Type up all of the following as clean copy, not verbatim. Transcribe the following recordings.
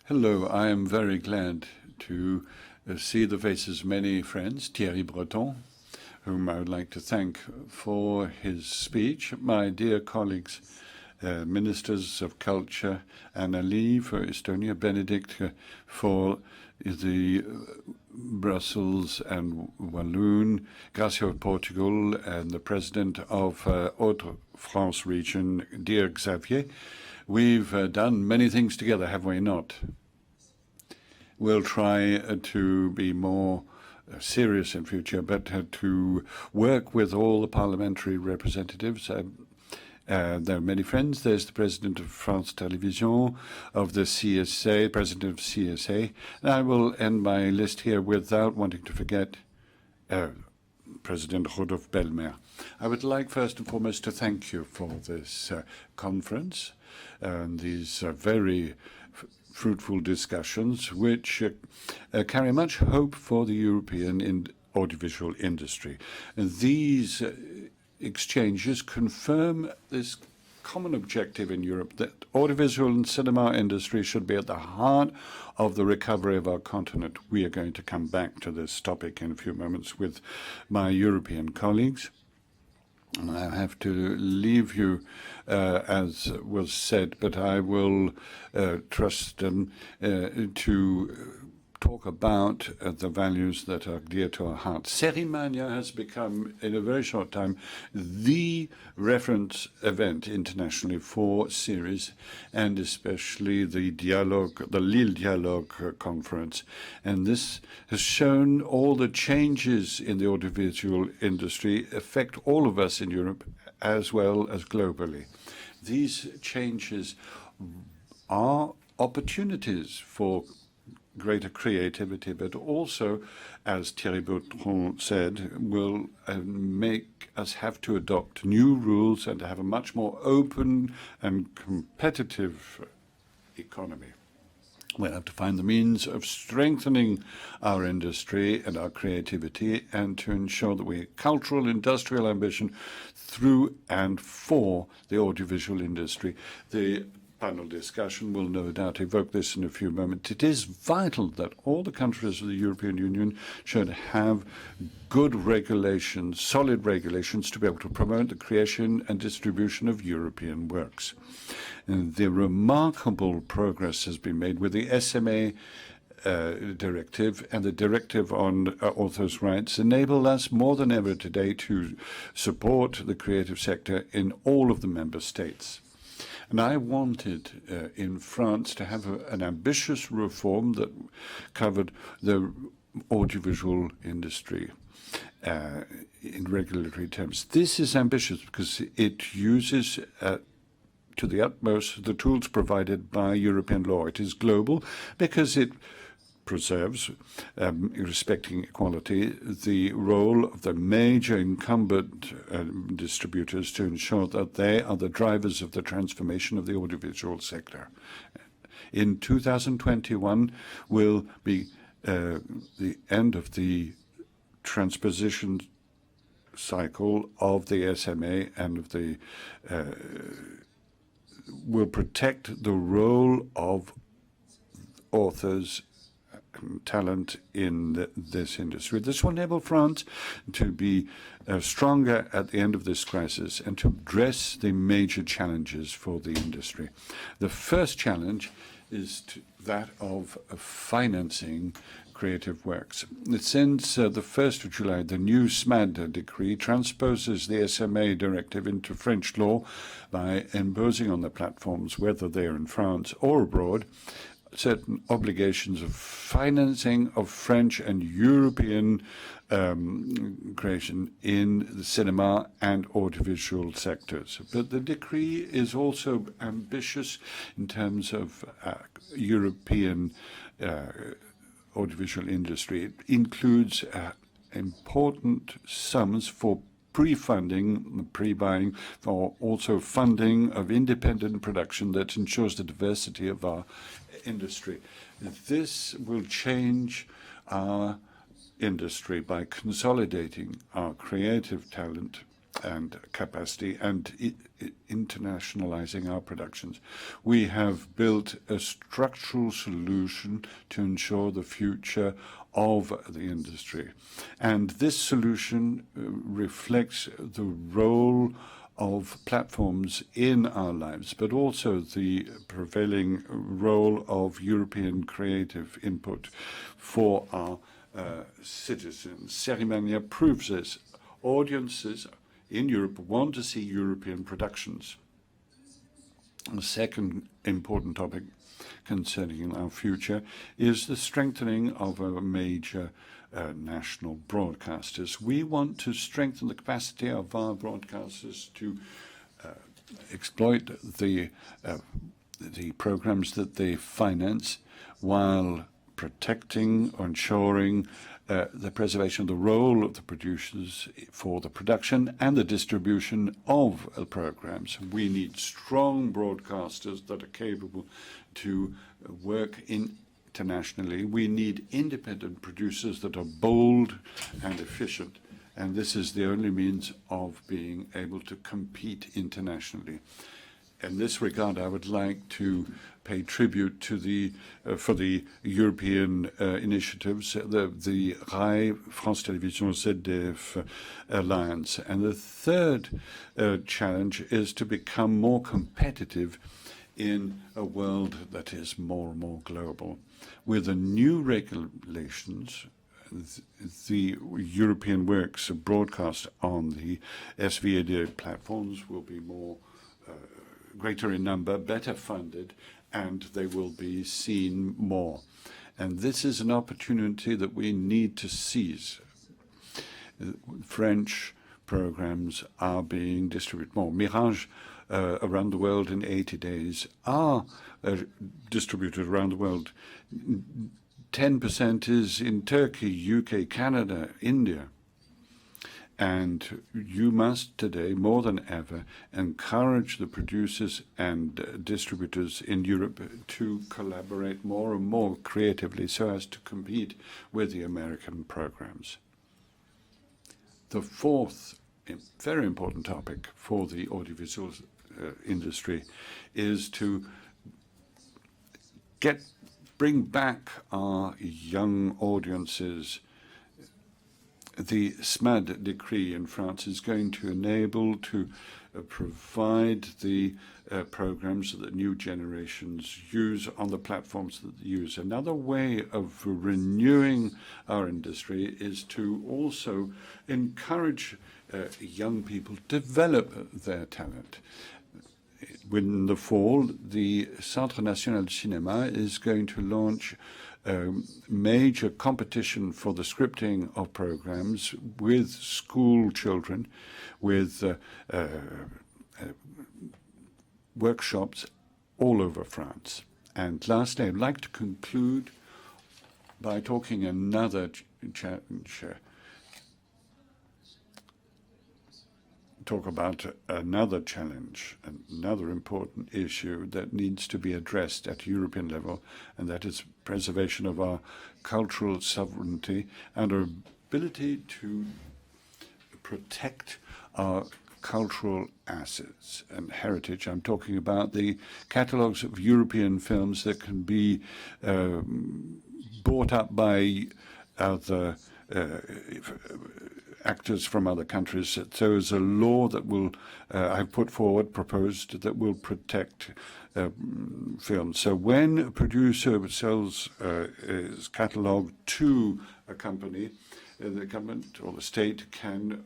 Hello, I am very glad to see the faces of many friends. Thierry Breton, whom I would like to thank for his speech. My dear colleagues, Ministers of Culture, Anna Lee for Estonia, Benedict for the Brussels and Walloon, Gracia of Portugal, and the President of Hauts-de-France region, dear Xavier. We've done many things together, have we not? We'll try to be more serious in future, but to work with all the parliamentary representatives. There are many friends. There's the President of France Télévisions, of the CSA, President of CSA. And I will end my list here without wanting to forget President Rodolphe Belmer. I would like first and foremost to thank you for this conference and these very fruitful discussions, which carry much hope for the European audiovisual industry. And these exchanges confirm this common objective in Europe that audiovisual and cinema industry should be at the heart of the recovery of our continent. We are going to come back to this topic in a few moments with my European colleagues. I have to leave you, as was said, but I will trust them to talk about the values that are dear to our hearts. Cerimania has become, in a very short time, the reference event internationally for series, and especially the Lille Dialogue conference. And this has shown all the changes in the audiovisual industry affect all of us in Europe as well as globally. These changes are opportunities for greater creativity, but also, as Thierry Breton said, will make us have to adopt new rules and have a much more open and competitive economy. We'll have to find the means of strengthening our industry and our creativity and to ensure that we have cultural, industrial ambition through and for the audiovisual industry. The panel discussion will no doubt evoke this in a few moments. It is vital that all the countries of the European Union should have good regulations, solid regulations, to be able to promote the creation and distribution of European works. And the remarkable progress has been made with the SMA directive and the directive on authors' rights enable us more than ever today to support the creative sector in all of the member states. And I wanted in France to have an ambitious reform that covered the audiovisual industry in regulatory terms. This is ambitious because it uses to the utmost the tools provided by European law. It is global because it preserves, respecting equality, the role of the major incumbent distributors to ensure that they are the drivers of the transformation of the audiovisual sector. In 2021 will be the end of the transposition cycle of the SMA and of the will protect the role of authors talent in this industry. This will enable France to be stronger at the end of this crisis and to address the major challenges for the industry. The first challenge is that of financing creative works. Since the 1st of July, the new SMAD decree transposes the SMA directive into French law by imposing on the platforms, whether they are in France or abroad, certain obligations of financing of French and European creation in the cinema and audiovisual sectors. But the decree is also ambitious in terms of European audiovisual industry. It includes important sums for pre-funding, pre-buying, for also funding of independent production that ensures the diversity of our industry. This will change our industry by consolidating our creative talent and capacity and internationalizing our productions. We have built a structural solution to ensure the future of the industry. And this solution reflects the role of platforms in our lives, but also the prevailing role of European creative input for our citizens. Cerimania proves this. Audiences in Europe want to see European productions. The second important topic concerning our future is the strengthening of our major national broadcasters. We want to strengthen the capacity of our broadcasters to exploit the programs that they finance while protecting or ensuring the preservation of the role of the producers for the production and the distribution of programs. We need strong broadcasters that are capable to work internationally. We need independent producers that are bold and efficient. And this is the only means of being able to compete internationally. In this regard, I would like to pay tribute to for the European initiatives, the RAI, France Télévisions, ZDF Alliance. And the third challenge is to become more competitive in a world that is more and more global. With the new regulations, the European works broadcast on the SVOD platforms will be greater in number, better funded, and they will be seen more. And this is an opportunity that we need to seize. French programs are being distributed more. Mirage around the world in 80 days are distributed around the world. 10% is in Turkey, UK, Canada, India. And you must today, more than ever, encourage the producers and distributors in Europe to collaborate more and more creatively so as to compete with the American programs. The fourth very important topic for the audiovisual industry is to bring back our young audiences. The SMAD decree in France is going to enable to provide the programs that new generations use on the platforms that they use. Another way of renewing our industry is to also encourage young people to develop their talent. In the fall, the Centre National de Cinéma is going to launch a major competition for the scripting of programs with school children, with workshops all over France. And lastly, I'd like to conclude by talking another challenge. Talk about another challenge, another important issue that needs to be addressed at European level, and that is preservation of our cultural sovereignty and our ability to protect our cultural assets and heritage. I'm talking about the catalogues of European films that can be bought up by other actors from other countries. So there's a law that will, I've proposed, that will protect films. So when a producer sells his catalogue to a company, the government or the state can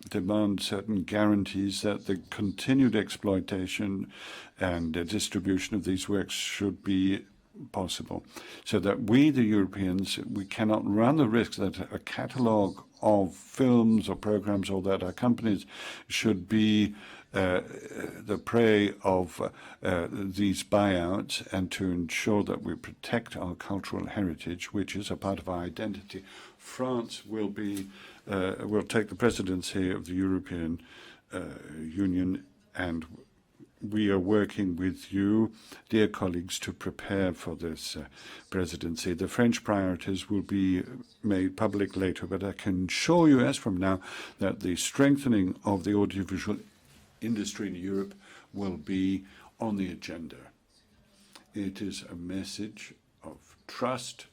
demand certain guarantees that the continued exploitation and distribution of these works should be possible, so that we, the Europeans, we cannot run the risk that a catalogue of films or programs or that our companies should be the prey of these buyouts, and to ensure that we protect our cultural heritage, which is a part of our identity. France will take the presidency of the European Union, and we are working with you, dear colleagues, to prepare for this presidency. The French priorities will be made public later, but I can assure you as from now that the strengthening of the audiovisual industry in Europe will be on the agenda. It is a message of trust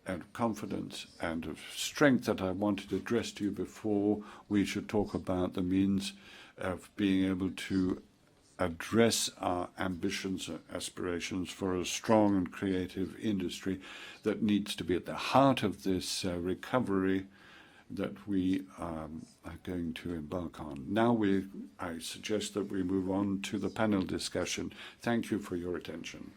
and confidence and of strength that I wanted to address to you before we should talk about the means of being able to address our ambitions and aspirations for a strong and creative industry that needs to be at the heart of this recovery that we are going to embark on. Now I suggest that we move on to the panel discussion. Thank you for your attention.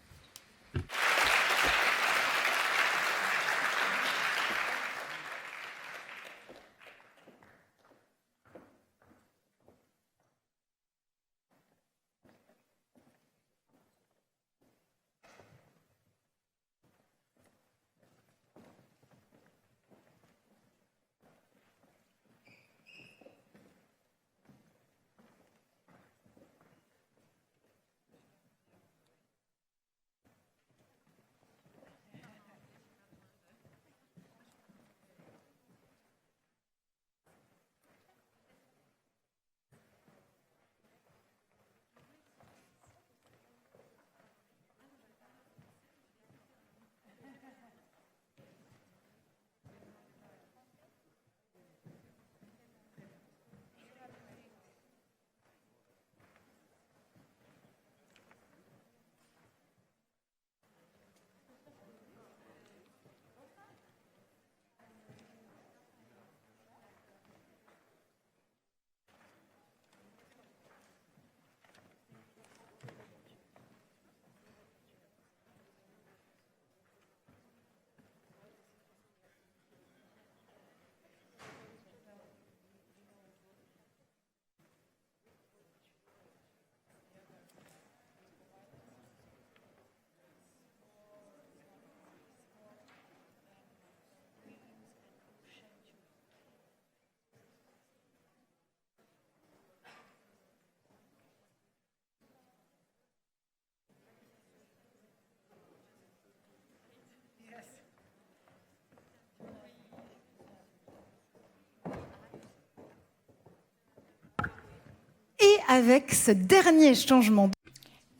Et avec ce dernier changement.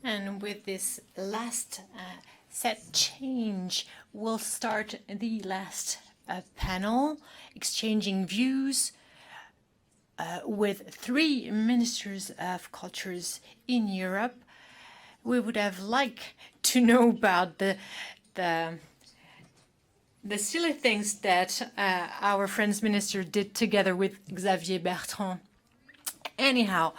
And with this last set change, we'll start the last panel, exchanging views with 3 ministers of cultures in Europe. We would have liked to know about the silly things that our French minister did together with Xavier Bertrand. Anyhow,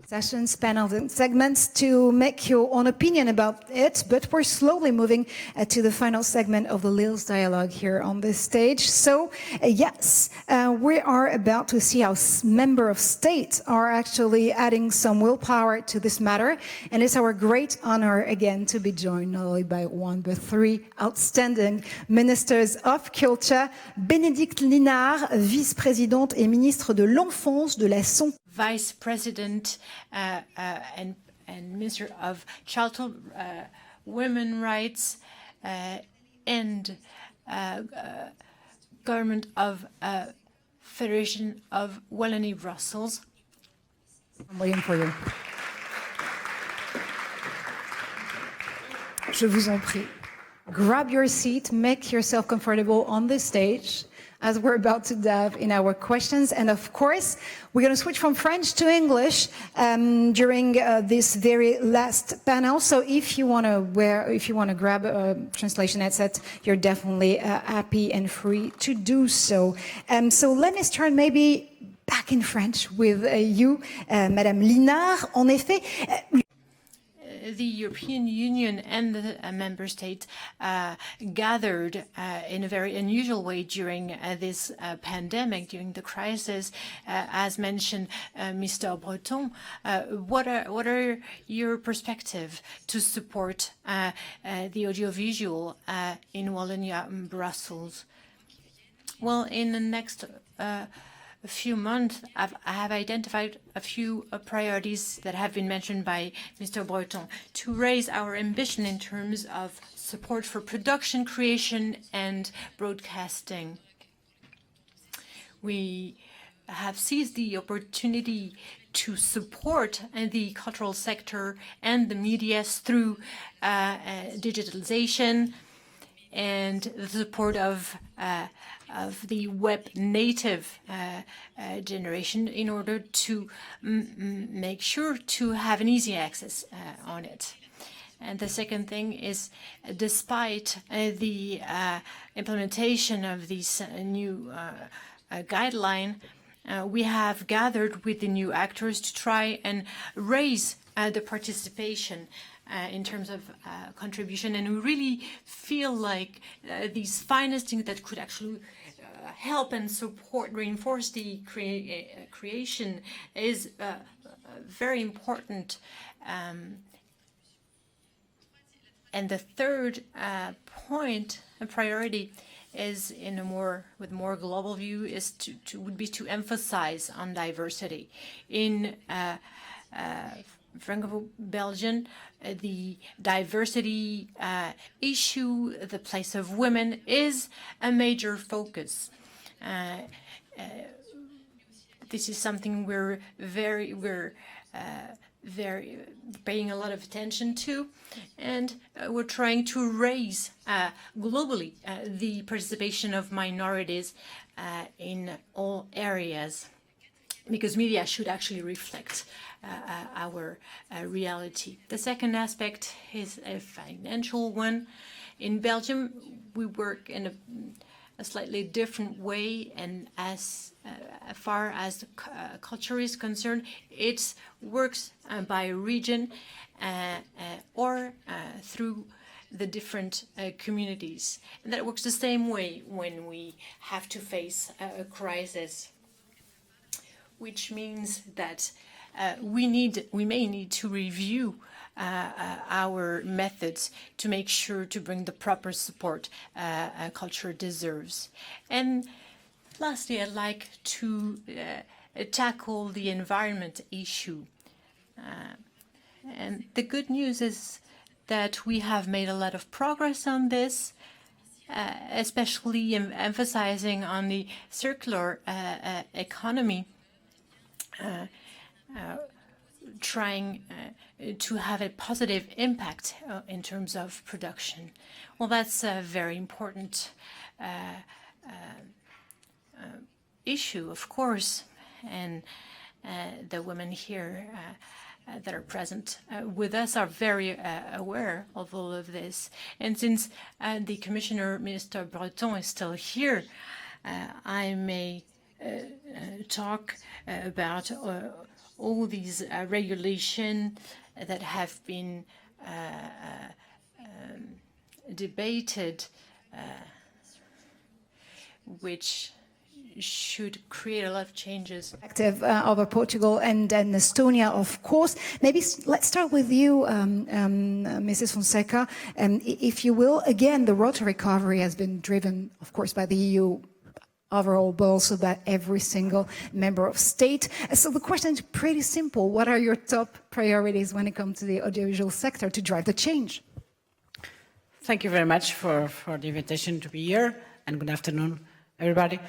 Sessions, panels, and segments to make your own opinion about it, but we're slowly moving to the final segment of the Lille's dialogue here on this stage. So, yes, we are about to see how member of states are actually adding some willpower to this matter, and it's our great honor again to be joined not only by 1 but 3 outstanding ministers of culture. Bénédicte Linard, vice-présidente et ministre de l'Enfance, de la Santé. Vice President and Minister of Childhood, Women Rights, and Government of Federation of Wallonie-Brussels. I'm waiting for you. Je vous en prie. Grab your seat, make yourself comfortable on this stage, as we're about to dive in our questions. And of course, we're going to switch from French to English during this very last panel. So if you want to grab a translation headset, you're definitely happy and free to do so. So let me start maybe back in French with you, Madame Linard. En effet, the European Union and the member states gathered in a very unusual way during this pandemic, during the crisis. As mentioned, Mr. Breton, what are your perspectives to support the audiovisual in Wallonia and Brussels? Well, in the next few months, I have identified a few priorities that have been mentioned by Mr. Breton to raise our ambition in terms of support for production, creation, and broadcasting. We have seized the opportunity to support the cultural sector and the media through digitalization and the support of the web native generation in order to make sure to have an easy access on it. And the second thing is, despite the implementation of these new guideline, we have gathered with the new actors to try and raise the participation in terms of contribution, and we really feel like these finest things that could actually help and support, reinforce the creation is very important. And the third point, a priority, is in a with more global view, is would be to emphasize on diversity. In Franco-Belgian, the diversity issue, the place of women, is a major focus. This is something we're paying a lot of attention to, and we're trying to raise globally the participation of minorities in all areas, because media should actually reflect our reality. The second aspect is a financial one. In Belgium, we work in a slightly different way, and as far as culture is concerned, it works by region or through the different communities. And that works the same way when we have to face a crisis, which means that we may need to review our methods to make sure to bring the proper support culture deserves. And lastly, I'd like to tackle the environment issue. And the good news is that we have made a lot of progress on this, especially emphasizing on the circular economy, trying to have a positive impact in terms of production. Well, that's a very important issue, of course, and the women here that are present with us are very aware of all of this. And since the Commissioner, Minister Breton, is still here, I may talk about all these regulations that have been debated, which should create a lot of changes. Over Portugal and Estonia, of course. Maybe let's start with you, Mrs. Fonseca. If you will, again, the road to recovery has been driven, of course, by the EU overall, but also by every single member of state. So the question is pretty simple. What are your top priorities when it comes to the audiovisual sector to drive the change? Thank you very much for the invitation to be here, and good afternoon, everybody.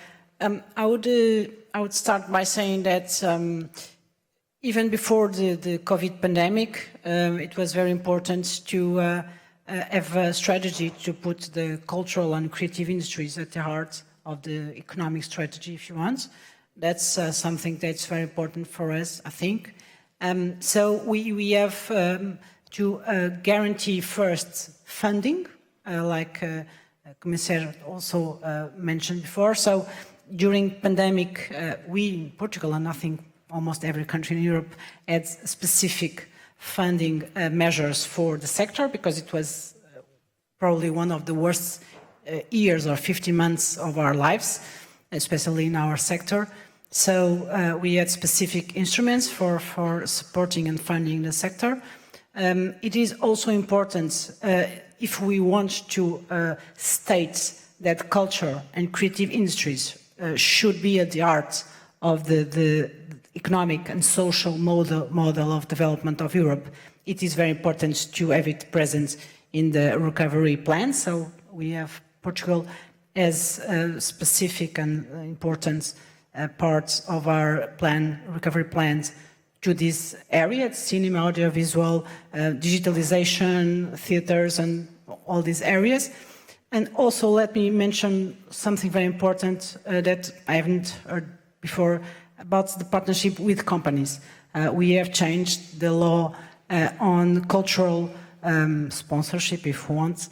I would start by saying that even before the COVID pandemic, it was very important to have a strategy to put the cultural and creative industries at the heart of the economic strategy, if you want. That's something that's very important for us, I think. So we have to guarantee first funding, like Commissaire also mentioned before. So during pandemic, we in Portugal, and I think almost every country in Europe, had specific funding measures for the sector, because it was probably one of the worst years or 50 months of our lives, especially in our sector. So we had specific instruments for supporting and funding the sector. It is also important if we want to state that culture and creative industries should be at the heart of the economic and social model of development of Europe, it is very important to have it present in the recovery plan. So we have Portugal as a specific and important part of our recovery plans to this area, cinema, audiovisual, digitalization, theaters, and all these areas. And also let me mention something very important that I haven't heard before about the partnership with companies. We have changed the law on cultural sponsorship, if you want.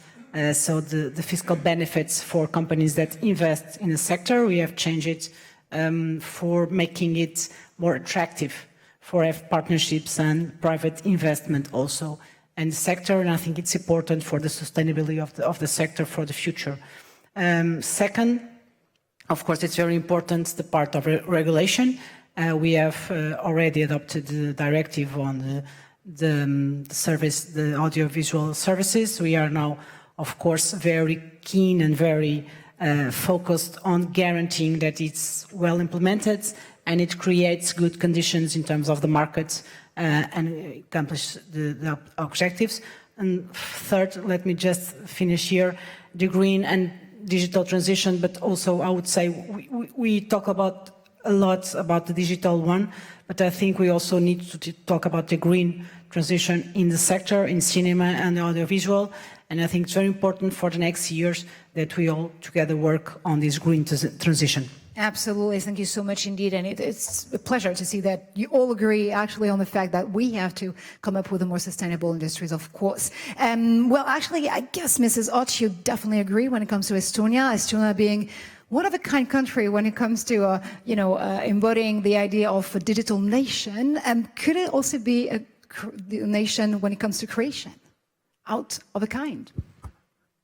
So the fiscal benefits for companies that invest in the sector, we have changed it for making it more attractive for have partnerships and private investment also in the sector, and I think it's important for the sustainability of the sector for the future. Second, of course, it's very important the part of regulation. We have already adopted the directive on the audiovisual services. We are now, of course, very keen and very focused on guaranteeing that it's well implemented and it creates good conditions in terms of the market and accomplish the objectives. And third, let me just finish here, the green and digital transition, but also I would say we talk about a lot about the digital one, but I think we also need to talk about the green transition in the sector, in cinema and audiovisual. And I think it's very important for the next years that we all together work on this green transition. Absolutely. Thank you so much indeed. And it's a pleasure to see that you all agree actually on the fact that we have to come up with a more sustainable industries, of course. Well, actually, I guess, Mrs. Ott, you definitely agree when it comes to Estonia. Estonia being one of a kind country when it comes to, embodying the idea of a digital nation. Could it also be a nation when it comes to creation, out of a kind?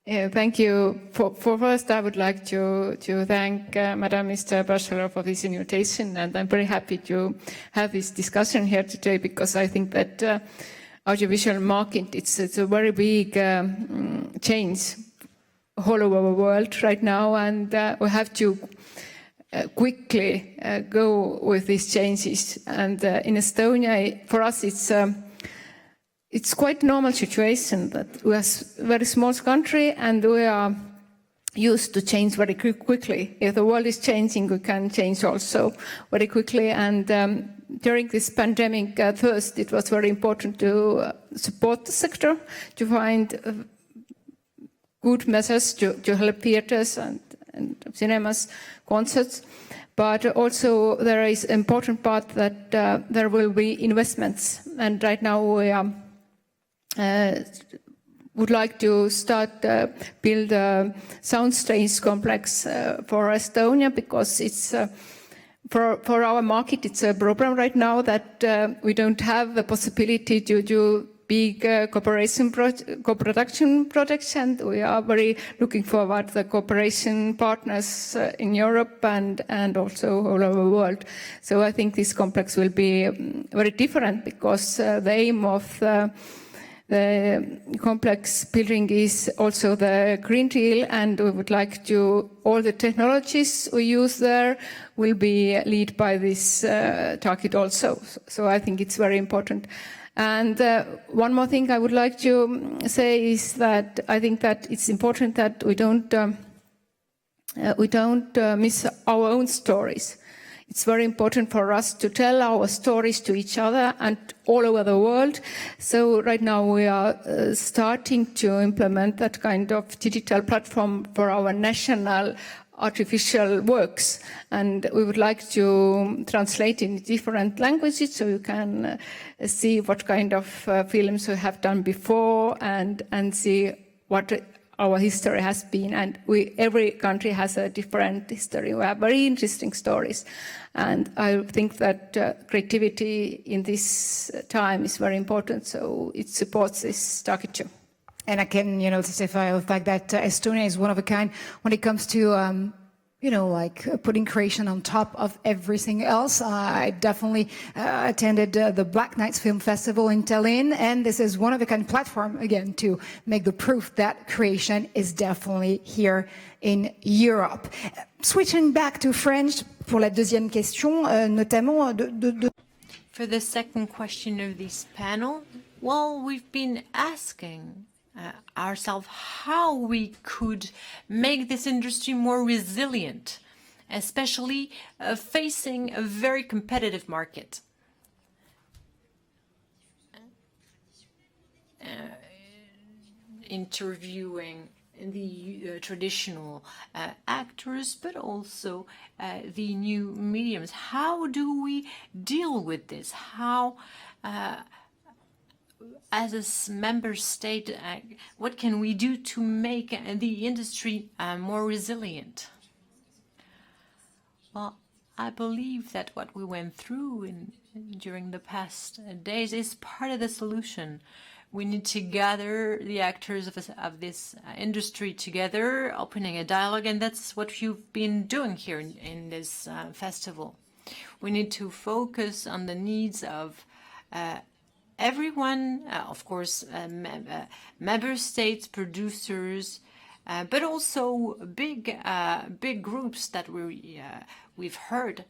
Yeah, thank you. For first, I would like to thank Madam Mr. Bachelor for this invitation, and I'm very happy to have this discussion here today because I think that audiovisual market it's a very big change all over the world right now, and we have to quickly go with these changes. And in Estonia, for us, it's quite normal situation that we are a very small country and we are used to change very quickly. If the world is changing, we can change also very quickly. And during this pandemic, first, it was very important to support the sector, to find good measures to help theaters and cinemas, concerts. But also there is an important part that there will be investments. And right now we are would like to start build a soundstage complex for Estonia because it's for our market it's a problem right now that we don't have the possibility to do big co-production projects, and we are very looking forward to the cooperation partners in Europe and also all over the world. So I think this complex will be very different because the aim of the complex building is also the Green Deal, and we would like to, all the technologies we use there will be led by this target also. So I think it's very important. And one more thing I would like to say is that I think that it's important that we don't miss our own stories. It's very important for us to tell our stories to each other and all over the world. So right now we are starting to implement that kind of digital platform for our national artificial works. And we would like to translate in different languages so you can see what kind of films we have done before and see what our history has been. And every country has a different history. We have very interesting stories. And I think that creativity in this time is very important, so it supports this target too. And I can, testify the fact that Estonia is one of a kind when it comes to, putting creation on top of everything else. I definitely attended the Black Nights Film Festival in Tallinn, and this is one of a kind platform, again, to make the proof that creation is definitely here in Europe. Switching back to French, pour la deuxième question, notamment For the second question of this panel, well, we've been asking ourselves how we could make this industry more resilient, especially facing a very competitive market. Interviewing the traditional actors, but also the new mediums. How do we deal with this? How, as a member state, what can we do to make the industry more resilient? Well, I believe that what we went through during the past days is part of the solution. We need to gather the actors of this industry together, opening a dialogue, and that's what you've been doing here in this festival. We need to focus on the needs of everyone, of course, member states, producers, but also big groups that we've heard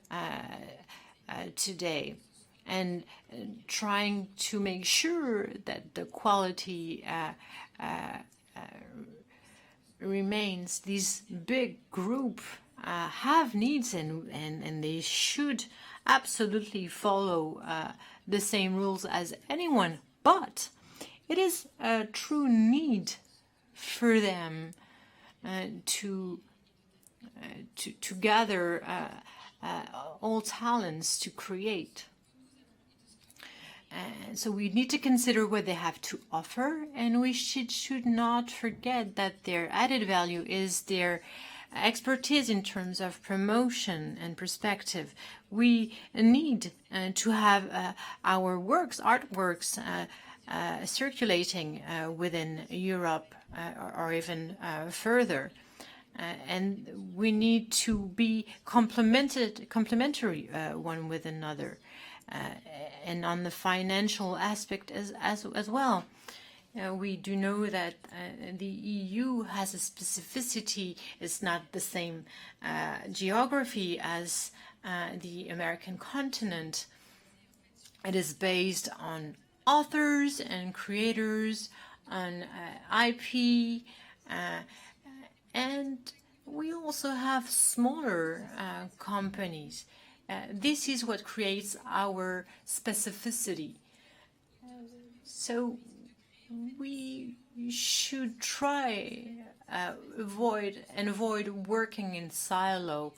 today. And trying to make sure that the quality remains. These big groups have needs, and they should absolutely follow the same rules as anyone. But it is a true need for them to gather all talents to create. So we need to consider what they have to offer, and we should not forget that their added value is their expertise in terms of promotion and perspective. We need to have our artworks circulating within Europe or even further. And we need to be complementary one with another. And on the financial aspect as well. We do know that the EU has a specificity. It's not the same geography as the American continent. It is based on authors and creators, on IP, and we also have smaller companies. This is what creates our specificity. So we should try avoid working in silo,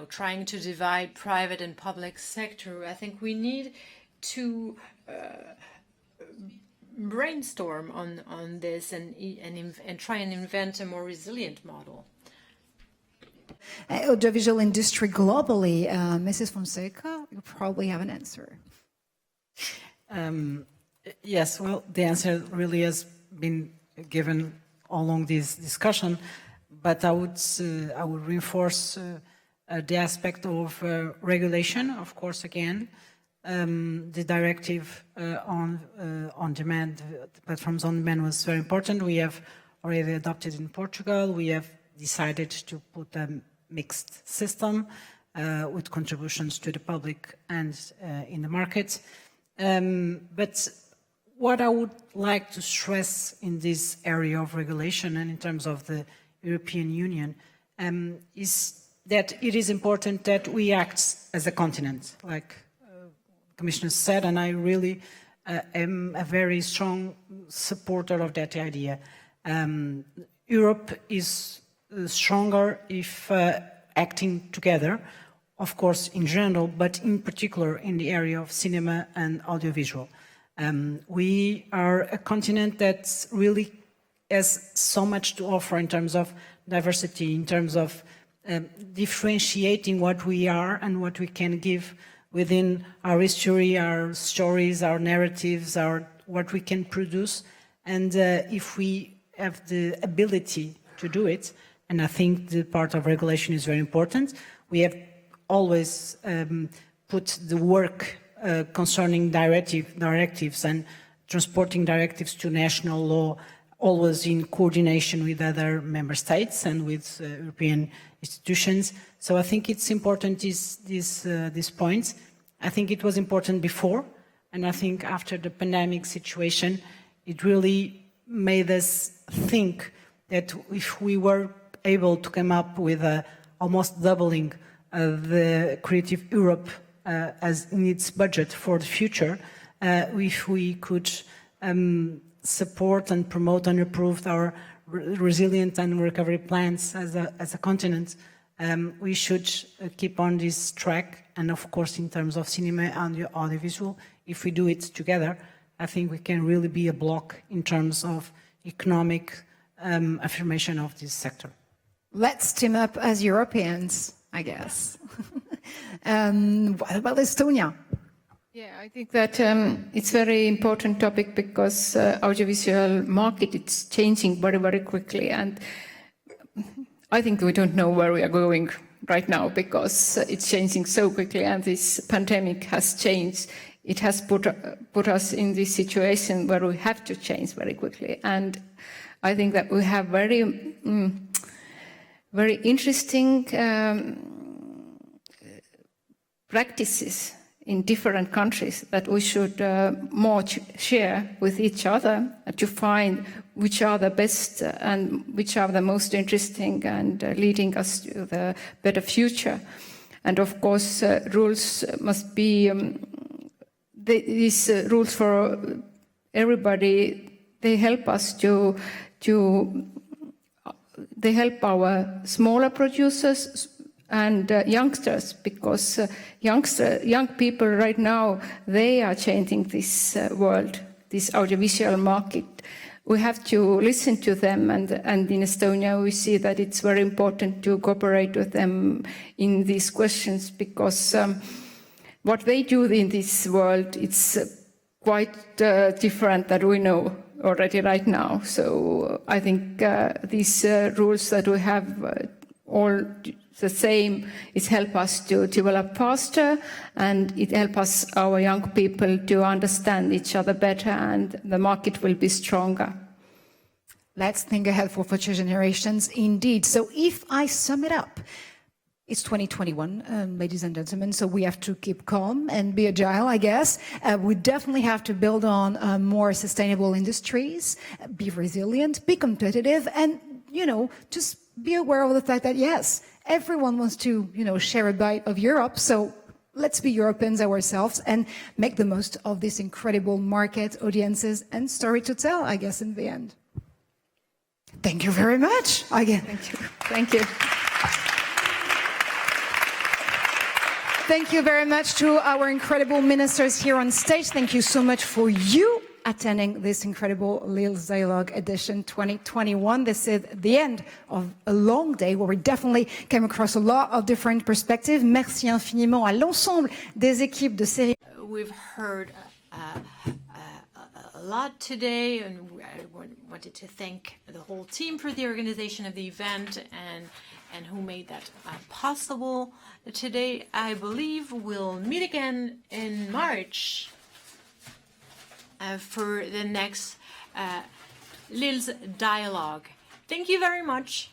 trying to divide private and public sector. I think we need to brainstorm on this and try and invent a more resilient model. Audiovisual industry globally, Mrs. Fonseca, you probably have an answer. Yes, well, the answer really has been given all along this discussion, but I would reinforce the aspect of regulation, of course, again. The directive on demand, platforms on demand was very important. We have already adopted in Portugal. We have decided to put a mixed system with contributions to the public and in the market. But what I would like to stress in this area of regulation and in terms of the European Union is that it is important that we act as a continent, like Commissioner said, and I really am a very strong supporter of that idea. Europe is stronger if acting together, of course, in general, but in particular in the area of cinema and audiovisual. We are a continent that really has so much to offer in terms of diversity, in terms of differentiating what we are and what we can give within our history, our stories, our narratives, what we can produce. And if we have the ability to do it, and I think the part of regulation is very important, we have always put the work concerning directives and transporting directives to national law always in coordination with other member states and with European institutions. So I think it's important, these points. I think it was important before, and I think after the pandemic situation, it really made us think that if we were able to come up with almost doubling the Creative Europe as in its budget for the future, if we could support and promote and approve our resilient and recovery plans as a continent, we should keep on this track. And of course, in terms of cinema and audiovisual, if we do it together, I think we can really be a bloc in terms of economic affirmation of this sector. Let's team up as Europeans, I guess. What about Estonia? Yeah, I think that it's a very important topic because audiovisual market, it's changing very, very quickly. And I think we don't know where we are going right now because it's changing so quickly and this pandemic has changed. It has put us in this situation where we have to change very quickly. And I think that we have very, very interesting practices in different countries that we should more share with each other to find which are the best and which are the most interesting and leading us to the better future. And of course, rules must be, these rules for everybody, they help us they help our smaller producers and youngsters, because young people right now, they are changing this world, this audiovisual market. We have to listen to them, and in Estonia we see that it's very important to cooperate with them in these questions, because what they do in this world, it's quite different that we know already right now. So I think these rules that we have all the same, it helps us to develop faster, and it helps our young people to understand each other better, and the market will be stronger. Let's think ahead for future generations, indeed. So if I sum it up, it's 2021, ladies and gentlemen, so we have to keep calm and be agile, I guess. We definitely have to build on more sustainable industries, be resilient, be competitive, and, just be aware of the fact that, yes, everyone wants to, share a bite of Europe, so let's be Europeans ourselves and make the most of this incredible market, audiences, and story to tell, I guess, in the end. Thank you very much. Again. Thank you. Thank you. Thank you very much to our incredible ministers here on stage. Thank you so much for you attending this incredible Lille's Dialogue edition 2021. This is the end of a long day where we definitely came across a lot of different perspectives. Merci infiniment à l'ensemble des équipes de série. We've heard a lot today, and I wanted to thank the whole team for the organization of the event and who made that possible. Today, I believe we'll meet again in March for the next Lille's Dialogue. Thank you very much.